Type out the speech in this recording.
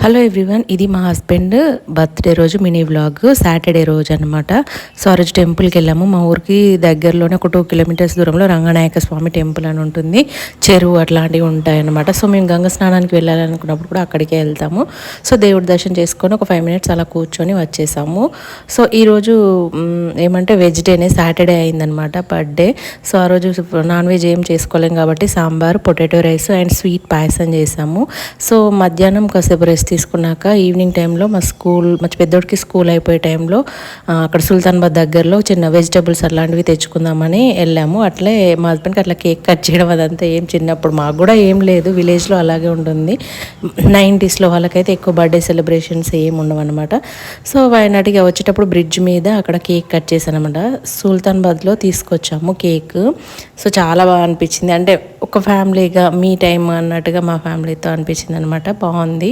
Hello everyone, ఇది మా husband birthday రోజు మినీ వ్లాగ్. సాటర్డే రోజు అనమాట. సో ఆ రోజు టెంపుల్కి వెళ్ళాము. మా ఊరికి దగ్గరలోనే ఒక 2 కిలోమీటర్స్ దూరంలో రంగనాయక స్వామి టెంపుల్ అని ఉంటుంది. చెరువు అట్లాంటివి ఉంటాయి అనమాట. సో మేము గంగ స్నానానికి వెళ్ళాలనుకున్నప్పుడు కూడా అక్కడికే వెళ్తాము. సో దేవుడి దర్శనం చేసుకొని ఒక 5 మినిట్స్ అలా కూర్చొని వచ్చేసాము. సో ఈరోజు ఏమంటే వెజిటేరియన్ సాటర్డే అయిందనమాట, బర్త్డే. సో ఆ రోజు నాన్ వెజ్ ఏం చేసుకోలేం కాబట్టి sambar, potato rice and sweet payasam చేసాము. సో మధ్యాహ్నం కాసేపు రెస్ట్ తీసుకున్నాక ఈవినింగ్ టైంలో మా పెద్దోడికి స్కూల్ అయిపోయే టైంలో అక్కడ సుల్తాన్బాద్ దగ్గరలో చిన్న వెజిటబుల్స్ అలాంటివి తెచ్చుకుందామని వెళ్ళాము. అట్లే మా హస్బెండ్కి అట్లా కేక్ కట్ చేయడం అదంతా ఏం చిన్నప్పుడు మాకు కూడా ఏం లేదు, విలేజ్లో అలాగే ఉంటుంది. 90స్లో వాళ్ళకైతే ఎక్కువ బర్త్డే సెలబ్రేషన్స్ ఏం ఉండవు అనమాట. సో వాయనాటికి వచ్చేటప్పుడు బ్రిడ్జ్ మీద అక్కడ కేక్ కట్ చేశాను అనమాట. సుల్తాన్బాద్లో తీసుకొచ్చాము కేక్. సో చాలా బాగా అనిపించింది, అంటే ఒక ఫ్యామిలీగా మీ టైం అన్నట్టుగా మా ఫ్యామిలీతో అనిపించింది అనమాట. బాగుంది.